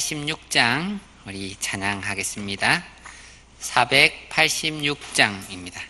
16장 우리 찬양하겠습니다. 486장입니다.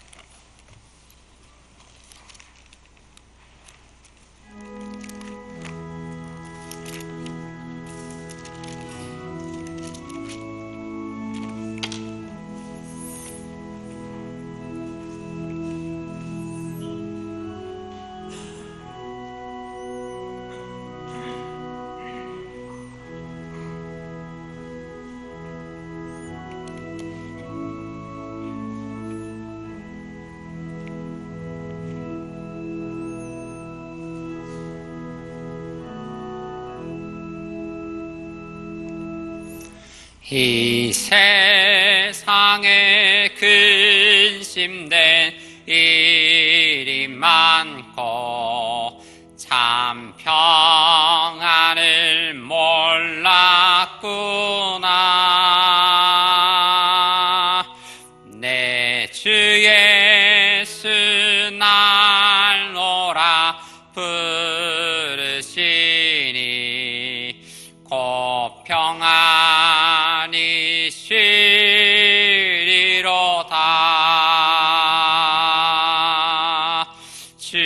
이 세상에 근심된 일이 많고 참 평안을 몰랐구나. 내 주 예수 날 오라 부르시니 곧 평안이 쉬리로다. 주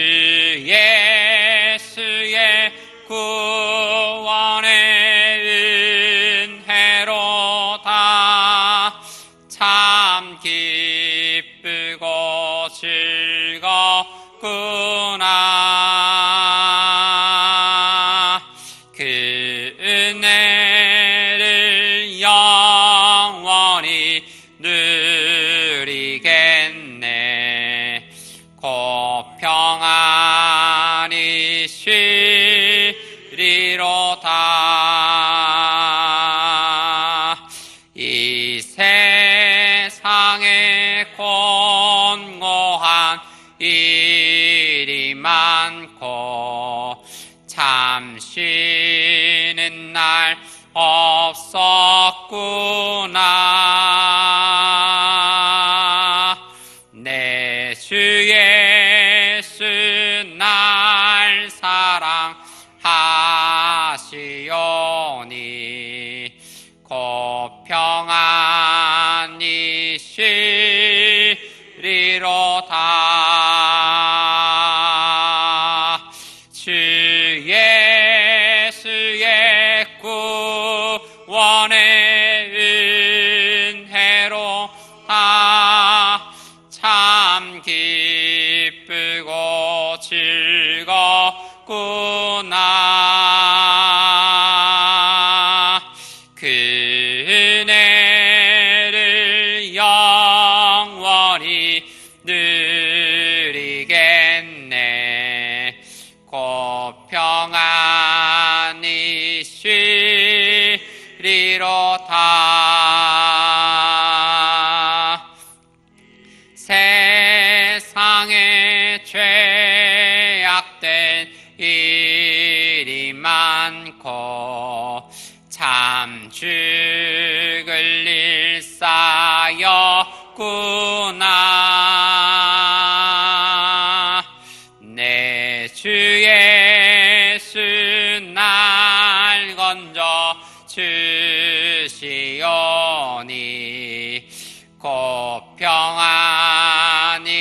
예수의 구원의 은혜로다. 참 기쁘고 즐겁구나. 그 은혜를 영원히 누리겠네. 곧 평안이 쉬리로다. 이 세상에 곤고한 일이 많고 참 쉬는 날 없었구나. 내 주 예수 날 사랑하시오니 곧 평안이 쉬리로다. 주 예수의 구원의 은혜로다. 참 기쁘고 즐겁구나. 그 은혜를 영원히 누리겠네. 곧 평안이 쉬리로다. 세상에 죄악된 일이 많고 참 죽을 일 쌓였구나. 내 주 예수 날 건져 주시오니 곧 평안이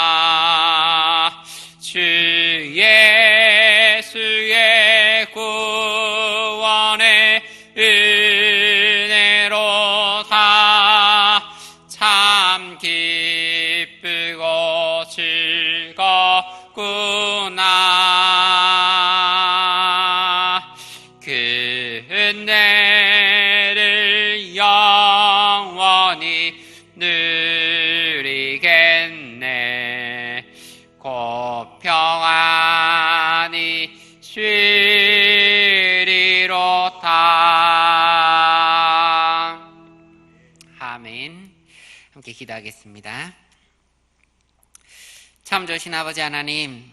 쉬리로다. 주 예수의 구원의 은혜로다. 참 기쁘고 즐겁구나. 그 은혜를 영원히 누리겠네. 곧 평안이 쉬리로다. 아멘. 함께 기도하겠습니다. 참 좋으신 아버지 하나님,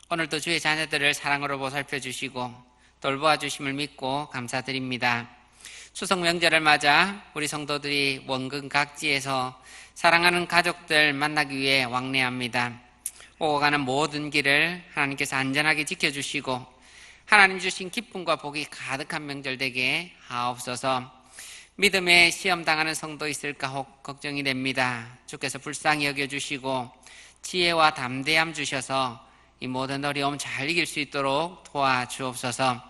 오늘도 주의 자녀들을 사랑으로 보살펴 주시고 돌보아 주심을 믿고 감사드립니다. 추석 명절을 맞아 우리 성도들이 원근 각지에서 사랑하는 가족들 만나기 위해 왕래합니다. 오고 가는 모든 길을 하나님께서 안전하게 지켜주시고 하나님 주신 기쁨과 복이 가득한 명절 되게 하옵소서. 믿음에 시험 당하는 성도 있을까 혹 걱정이 됩니다. 주께서 불쌍히 여겨주시고 지혜와 담대함 주셔서 이 모든 어려움 잘 이길 수 있도록 도와주옵소서.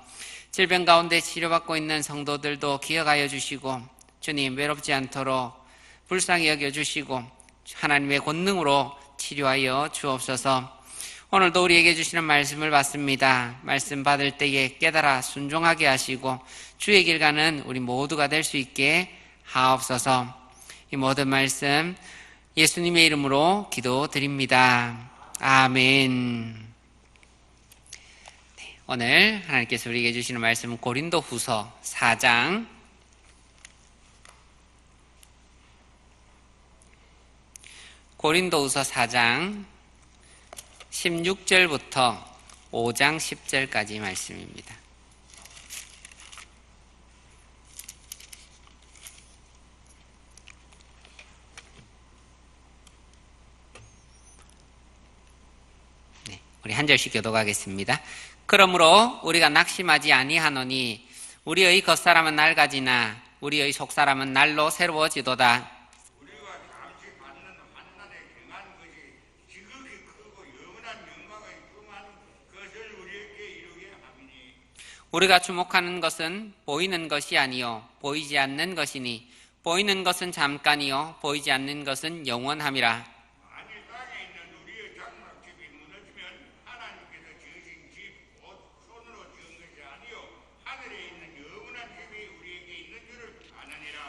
질병 가운데 치료받고 있는 성도들도 기억하여 주시고 주님 외롭지 않도록 불쌍히 여겨주시고 하나님의 권능으로 치료하여 주옵소서. 오늘도 우리에게 주시는 말씀을 받습니다. 말씀 받을 때에 깨달아 순종하게 하시고 주의 길 가는 우리 모두가 될 수 있게 하옵소서. 이 모든 말씀 예수님의 이름으로 기도드립니다. 아멘. 오늘 하나님께서 우리에게 주시는 말씀은 고린도후서 4장 16절부터 5장 10절까지 말씀입니다. 우리 한 절씩 교독하겠습니다. 그러므로 우리가 낙심하지 아니하노니 우리의 겉사람은 낡아지나 우리의 속사람은 날로 새로워지도다. 우리가 잠시 받는 환난에 경한 것이 지극히 크고 영원한 영광의 충만한 것을 우리에게 이루게 함이니 우리가 주목하는 것은 보이는 것이 아니요 보이지 않는 것이니 보이는 것은 잠깐이요 보이지 않는 것은 영원함이라. 만일 땅에 있는 우리의 장막집이 무너지면 하나님께서 지으신 집 곧 손으로 지은 것이 아니요 하늘에 있는 영원한 집이 우리에게 있는 줄을 아느니라.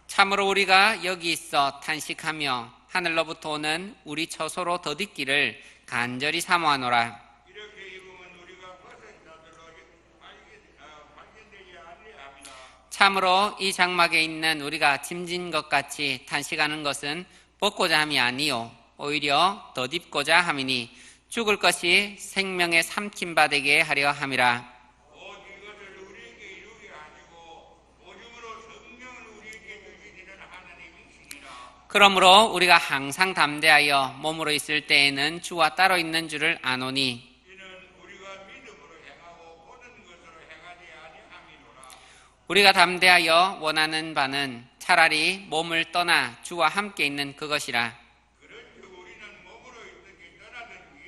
참으로 우리가 여기 있어 탄식하며 하늘로부터 오는 우리 처소로 덧있기를 간절히 사모하노라. 이렇게 입으면 우리가 벗은 자들로 발견되지 아니함이라. 참으로 이 장막에 있는 우리가 짐진 것 같이 탄식하는 것은 벗고자 함이 아니요 오히려 덧입고자 함이니 죽을 것이 생명에 삼킨 바 되게 하려 함이라. 곧 이것을 우리에게 이루게 하시고 오줌으로 성령을 우리에게 주시기를 하나님이시니라. 그러므로 우리가 항상 담대하여 몸으로 있을 때에는 주와 따로 있는 줄을 아노니 이는 우리가 믿음으로 행하고 보는 것으로 행하지 아니함이로라. 우리가 담대하여 원하는 바는 차라리 몸을 떠나 주와 함께 있는 그것이라. 그런즉 우리는 몸으로 있든지 떠나든지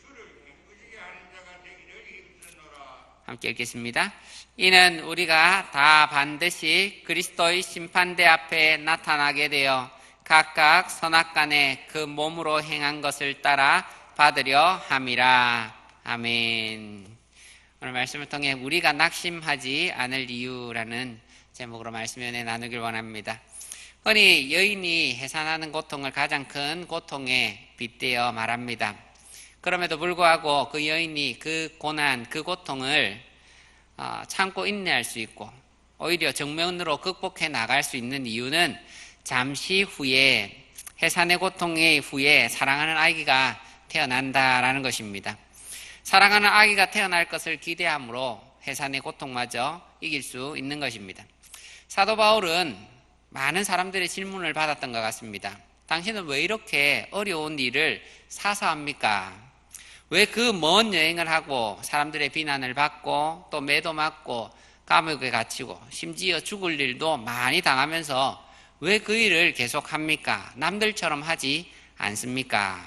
주를 기쁘시게 하는 자가 되기를 힘쓰노라. 함께 읽겠습니다. 이는 우리가 다 반드시 그리스도의 심판대 앞에 나타나게 되어 각각 선악간에 그 몸으로 행한 것을 따라 받으려 함이라. 아멘. 오늘 말씀을 통해 우리가 낙심하지 않을 이유라는 제목으로 말씀 연애 나누길 원합니다. 흔히 여인이 해산하는 고통을 가장 큰 고통에 빗대어 말합니다. 그럼에도 불구하고 그 여인이 그 고난, 그 고통을 참고 인내할 수 있고 오히려 정면으로 극복해 나갈 수 있는 이유는 잠시 후에 해산의 고통의 후에 사랑하는 아기가 태어난다라는 것입니다. 사랑하는 아기가 태어날 것을 기대함으로 해산의 고통마저 이길 수 있는 것입니다. 사도 바울은 많은 사람들의 질문을 받았던 것 같습니다. 당신은 왜 이렇게 어려운 일을 사서합니까? 왜 그 먼 여행을 하고 사람들의 비난을 받고 또 매도 맞고 감옥에 갇히고 심지어 죽을 일도 많이 당하면서 왜 그 일을 계속합니까? 남들처럼 하지 않습니까?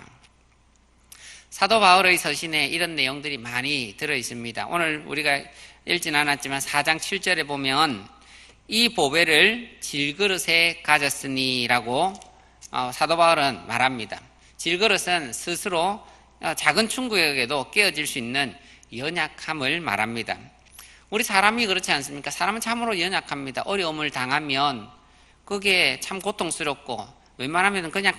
사도 바울의 서신에 이런 내용들이 많이 들어있습니다. 오늘 우리가 읽진 않았지만 4장 7절에 보면 이 보배를 질그릇에 가졌으니 라고 사도 바울은 말합니다. 질그릇은 스스로 작은 충격에도 깨어질 수 있는 연약함을 말합니다. 우리 사람이 그렇지 않습니까? 사람은 참으로 연약합니다. 어려움을 당하면 그게 참 고통스럽고 웬만하면 그냥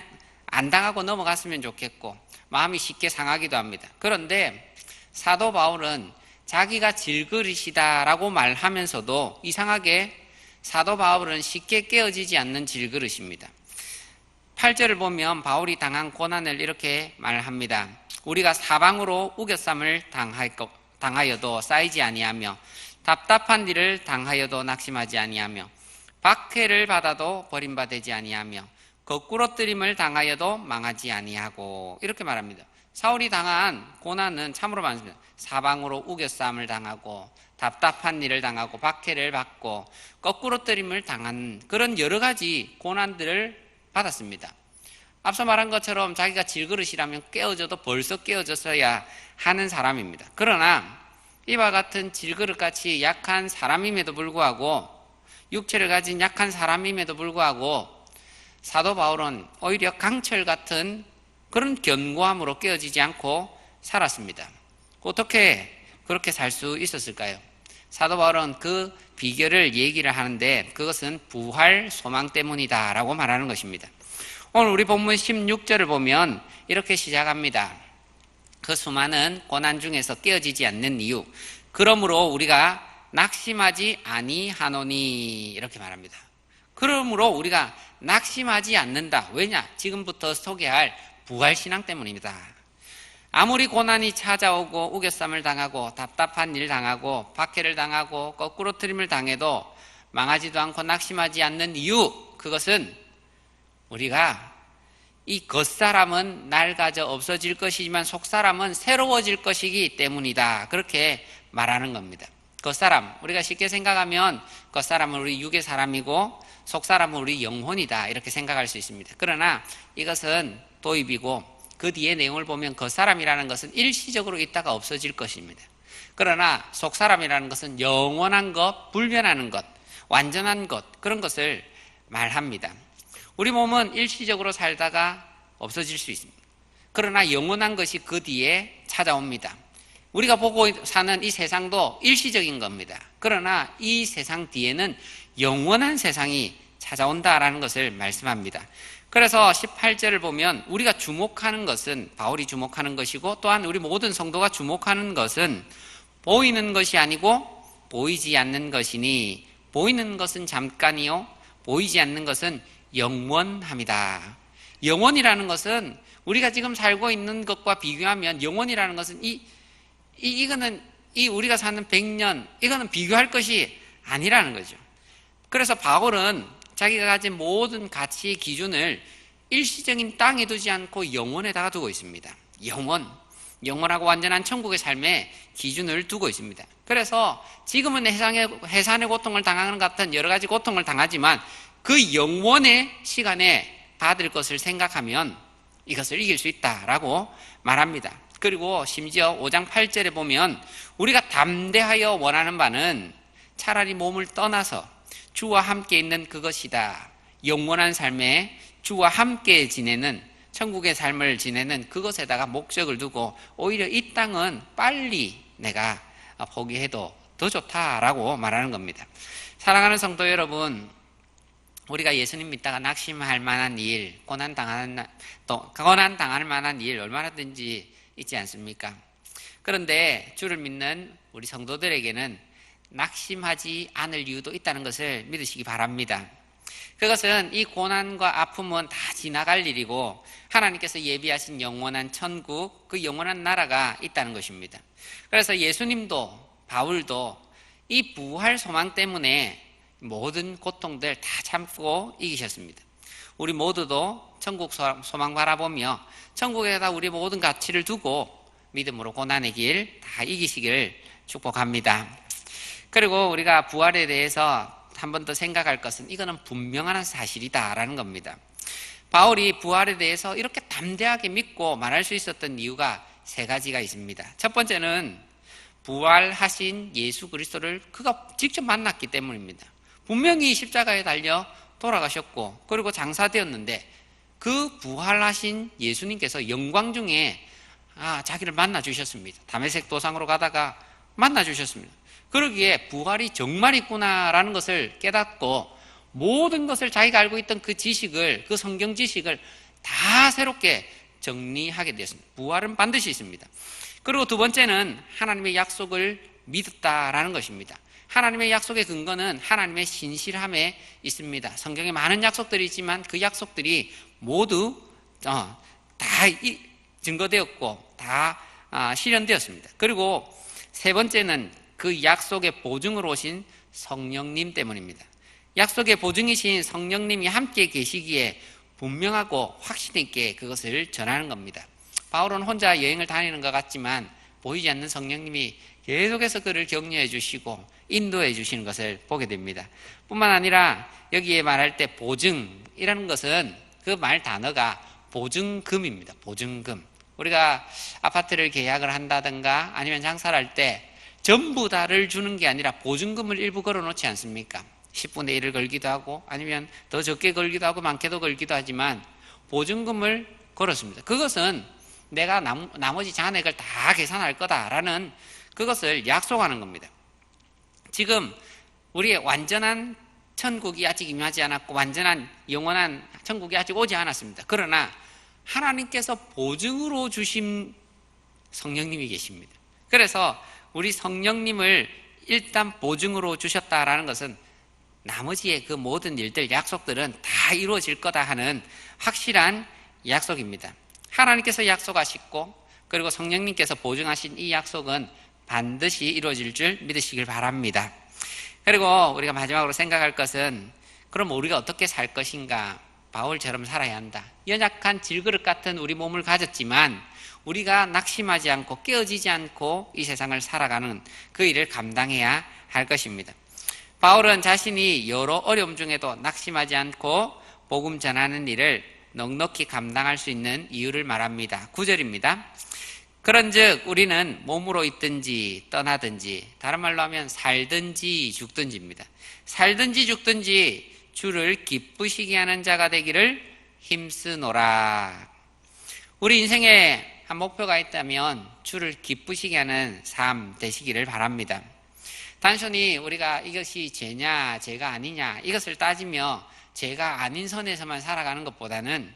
안 당하고 넘어갔으면 좋겠고 마음이 쉽게 상하기도 합니다. 그런데 사도 바울은 자기가 질그릇이다라고 말하면서도 이상하게 사도 바울은 쉽게 깨어지지 않는 질그릇입니다. 8절을 보면 바울이 당한 고난을 이렇게 말합니다. 우리가 사방으로 우겨쌈을 당하여도 쌓이지 아니하며 답답한 일을 당하여도 낙심하지 아니하며 박해를 받아도 버림받지 아니하며 거꾸로 뜨림을 당하여도 망하지 아니하고 이렇게 말합니다. 사울이 당한 고난은 참으로 많습니다. 사방으로 우겨싸움을 당하고 답답한 일을 당하고 박해를 받고 거꾸로뜨림을 당한 그런 여러 가지 고난들을 받았습니다. 앞서 말한 것처럼 자기가 질그릇이라면 깨어져도 벌써 깨어졌어야 하는 사람입니다. 그러나 이와 같은 질그릇같이 약한 사람임에도 불구하고, 육체를 가진 약한 사람임에도 불구하고 사도 바울은 오히려 강철 같은 그런 견고함으로 깨어지지 않고 살았습니다. 어떻게 그렇게 살 수 있었을까요? 사도 바울은 그 비결을 얘기를 하는데 그것은 부활 소망 때문이다 라고 말하는 것입니다. 오늘 우리 본문 16절을 보면 이렇게 시작합니다. 그 수많은 고난 중에서 깨어지지 않는 이유, 그러므로 우리가 낙심하지 아니하노니, 이렇게 말합니다. 그러므로 우리가 낙심하지 않는다. 왜냐? 지금부터 소개할 부활신앙 때문입니다. 아무리 고난이 찾아오고 우겨쌈을 당하고 답답한 일 당하고 박해를 당하고 거꾸로뜨림을 당해도 망하지도 않고 낙심하지 않는 이유, 그것은 우리가 이 겉사람은 낡아져 없어질 것이지만 속사람은 새로워질 것이기 때문이다, 그렇게 말하는 겁니다. 겉사람, 우리가 쉽게 생각하면 겉사람은 우리 육의 사람이고 속사람은 우리 영혼이다, 이렇게 생각할 수 있습니다. 그러나 이것은 도입이고 그 뒤에 내용을 보면 겉사람이라는 것은 일시적으로 있다가 없어질 것입니다. 그러나 속사람이라는 것은 영원한 것, 불변하는 것, 완전한 것, 그런 것을 말합니다. 우리 몸은 일시적으로 살다가 없어질 수 있습니다. 그러나 영원한 것이 그 뒤에 찾아옵니다. 우리가 보고 사는 이 세상도 일시적인 겁니다. 그러나 이 세상 뒤에는 영원한 세상이 찾아온다라는 것을 말씀합니다. 그래서 18절을 보면 우리가 주목하는 것은, 바울이 주목하는 것이고 또한 우리 모든 성도가 주목하는 것은 보이는 것이 아니고 보이지 않는 것이니, 보이는 것은 잠깐이요 보이지 않는 것은 영원합니다. 영원이라는 것은 우리가 지금 살고 있는 것과 비교하면, 영원이라는 것은 이거는 우리가 사는 100년, 이거는 비교할 것이 아니라는 거죠. 그래서 바울은 자기가 가진 모든 가치 기준을 일시적인 땅에 두지 않고 영원에다가 두고 있습니다. 영원하고 완전한 천국의 삶에 기준을 두고 있습니다. 그래서 지금은 해산의 고통을 당하는 것 같은 여러 가지 고통을 당하지만 그 영원의 시간에 받을 것을 생각하면 이것을 이길 수 있다라고 말합니다. 그리고 심지어 5장 8절에 보면 우리가 담대하여 원하는 바는 차라리 몸을 떠나서 주와 함께 있는 그것이다. 영원한 삶에 주와 함께 지내는, 천국의 삶을 지내는 그것에다가 목적을 두고 오히려 이 땅은 빨리 내가 포기해도 더 좋다라고 말하는 겁니다. 사랑하는 성도 여러분, 우리가 예수님 믿다가 낙심할 만한 일, 고난 당할 만한 일 얼마나든지 있지 않습니까? 그런데 주를 믿는 우리 성도들에게는 낙심하지 않을 이유도 있다는 것을 믿으시기 바랍니다. 그것은 이 고난과 아픔은 다 지나갈 일이고 하나님께서 예비하신 영원한 천국, 그 영원한 나라가 있다는 것입니다. 그래서 예수님도 바울도 이 부활 소망 때문에 모든 고통들 다 참고 이기셨습니다. 우리 모두도 천국 소망 바라보며 천국에다 우리 모든 가치를 두고 믿음으로 고난의 길 다 이기시길 축복합니다. 그리고 우리가 부활에 대해서 한 번 더 생각할 것은 이거는 분명한 사실이다라는 겁니다. 바울이 부활에 대해서 이렇게 담대하게 믿고 말할 수 있었던 이유가 세 가지가 있습니다. 첫 번째는 부활하신 예수 그리스도를 그가 직접 만났기 때문입니다. 분명히 십자가에 달려 돌아가셨고 그리고 장사되었는데 그 부활하신 예수님께서 영광 중에 자기를 만나주셨습니다. 다메섹 도상으로 가다가 만나주셨습니다. 그러기에 부활이 정말 있구나라는 것을 깨닫고 모든 것을 자기가 알고 있던 그 지식을, 그 성경 지식을 다 새롭게 정리하게 되었습니다. 부활은 반드시 있습니다. 그리고 두 번째는 하나님의 약속을 믿었다라는 것입니다. 하나님의 약속의 근거는 하나님의 신실함에 있습니다. 성경에 많은 약속들이 있지만 그 약속들이 모두 다 증거되었고 다 실현되었습니다. 그리고 세 번째는 그 약속의 보증으로 오신 성령님 때문입니다. 약속의 보증이신 성령님이 함께 계시기에 분명하고 확신 있게 그것을 전하는 겁니다. 바울은 혼자 여행을 다니는 것 같지만 보이지 않는 성령님이 계속해서 그를 격려해 주시고 인도해 주시는 것을 보게 됩니다. 뿐만 아니라 여기에 말할 때 보증이라는 것은 그 말 단어가 보증금입니다. 보증금. 우리가 아파트를 계약을 한다든가 아니면 장사를 할 때 전부 다를 주는 게 아니라 보증금을 일부 걸어놓지 않습니까? 10분의 1을 걸기도 하고 아니면 더 적게 걸기도 하고 많게도 걸기도 하지만 보증금을 걸었습니다. 그것은 내가 나머지 잔액을 다 계산할 거다라는 그것을 약속하는 겁니다. 지금 우리의 완전한 천국이 아직 임하지 않았고 완전한 영원한 천국이 아직 오지 않았습니다. 그러나 하나님께서 보증으로 주신 성령님이 계십니다. 그래서 우리 성령님을 일단 보증으로 주셨다라는 것은 나머지의 그 모든 일들, 약속들은 다 이루어질 거다 하는 확실한 약속입니다. 하나님께서 약속하시고 그리고 성령님께서 보증하신 이 약속은 반드시 이루어질 줄 믿으시길 바랍니다. 그리고 우리가 마지막으로 생각할 것은 그럼 우리가 어떻게 살 것인가? 바울처럼 살아야 한다. 연약한 질그릇 같은 우리 몸을 가졌지만 우리가 낙심하지 않고 깨어지지 않고 이 세상을 살아가는 그 일을 감당해야 할 것입니다. 바울은 자신이 여러 어려움 중에도 낙심하지 않고 복음 전하는 일을 넉넉히 감당할 수 있는 이유를 말합니다. 9절입니다. 그런즉 우리는 몸으로 있든지 떠나든지 다른 말로 하면 살든지 죽든지입니다. 살든지 죽든지 주를 기쁘시게 하는 자가 되기를 힘쓰노라. 우리 인생에 한 목표가 있다면 주를 기쁘시게 하는 삶 되시기를 바랍니다. 단순히 우리가 이것이 죄냐 죄가 아니냐 이것을 따지며 죄가 아닌 선에서만 살아가는 것보다는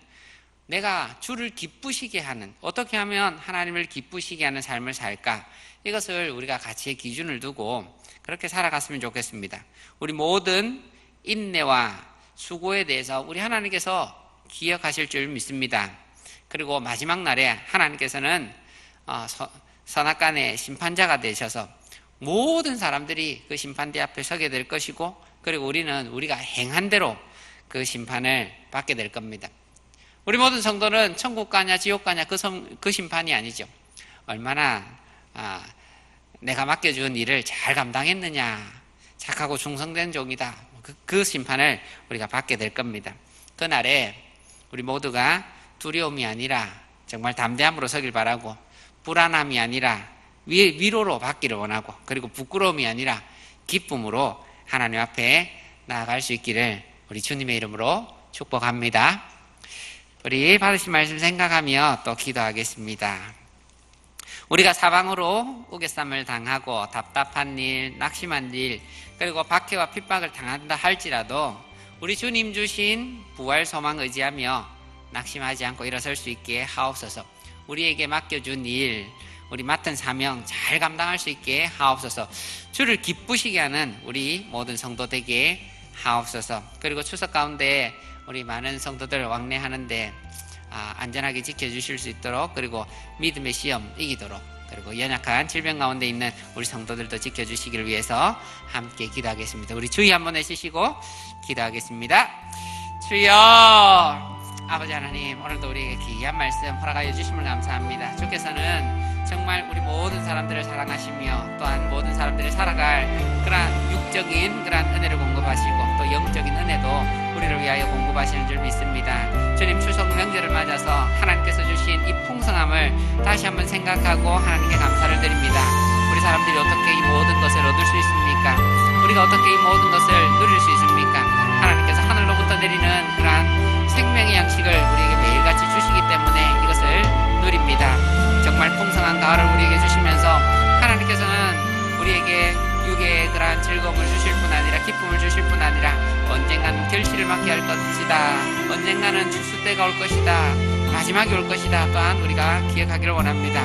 내가 주를 기쁘시게 하는, 어떻게 하면 하나님을 기쁘시게 하는 삶을 살까, 이것을 우리가 가치의 기준을 두고 그렇게 살아갔으면 좋겠습니다. 우리 모든 인내와 수고에 대해서 우리 하나님께서 기억하실 줄 믿습니다. 그리고 마지막 날에 하나님께서는 선악간의 심판자가 되셔서 모든 사람들이 그 심판대 앞에 서게 될 것이고, 그리고 우리는 우리가 행한 대로 그 심판을 받게 될 겁니다. 우리 모든 성도는 천국 가냐 지옥 가냐 그 심판이 아니죠. 얼마나 내가 맡겨준 일을 잘 감당했느냐, 착하고 충성된 종이다, 그 심판을 우리가 받게 될 겁니다. 그날에 우리 모두가 두려움이 아니라 정말 담대함으로 서길 바라고, 불안함이 아니라 위로로 받기를 원하고, 그리고 부끄러움이 아니라 기쁨으로 하나님 앞에 나아갈 수 있기를 우리 주님의 이름으로 축복합니다. 우리 받으신 말씀 생각하며 또 기도하겠습니다. 우리가 사방으로 우겨쌈을 당하고 답답한 일, 낙심한 일, 그리고 박해와 핍박을 당한다 할지라도 우리 주님 주신 부활 소망 의지하며 낙심하지 않고 일어설 수 있게 하옵소서. 우리에게 맡겨준 일, 우리 맡은 사명 잘 감당할 수 있게 하옵소서. 주를 기쁘시게 하는 우리 모든 성도 되게 하옵소서. 그리고 추석 가운데 우리 많은 성도들 왕래하는데 안전하게 지켜주실 수 있도록, 그리고 믿음의 시험 이기도록, 그리고 연약한 질병 가운데 있는 우리 성도들도 지켜주시기를 위해서 함께 기도하겠습니다. 우리 주의 한번 해주시고 기도하겠습니다. 주여, 아버지 하나님, 오늘도 우리에게 귀한 말씀 허락하여 주심을 감사합니다. 주께서는 정말 우리 모든 사람들을 사랑하시며 또한 모든 사람들이 살아갈 그러한 육적인 그러한 은혜를 공급하시고 또 영적인 은혜도 우리를 위하여 공급하시는 줄 믿습니다. 주님, 추석 명절을 맞아서 하나님께서 주신 이 풍성함을 다시 한번 생각하고 하나님께 감사를 드립니다. 우리 사람들이 어떻게 이 모든 것을 얻을 수 있습니까? 우리가 어떻게 이 모든 것을 누릴 수 있습니까? 하나님께서 하늘로부터 내리는 그러한 생명의 양식을 우리에게 매일같이 주시기 때문에 이것을 누립니다. 정말 풍성한 가을을 우리에게 주시면서 하나님께서는 우리에게 육의 그러한 즐거움을 주실 뿐 아니라 기쁨을 주실 뿐 아니라 언젠가는 결실을 맺게 할 것이다, 언젠가는 추수 때가 올 것이다, 마지막이 올 것이다 또한 우리가 기억하기를 원합니다.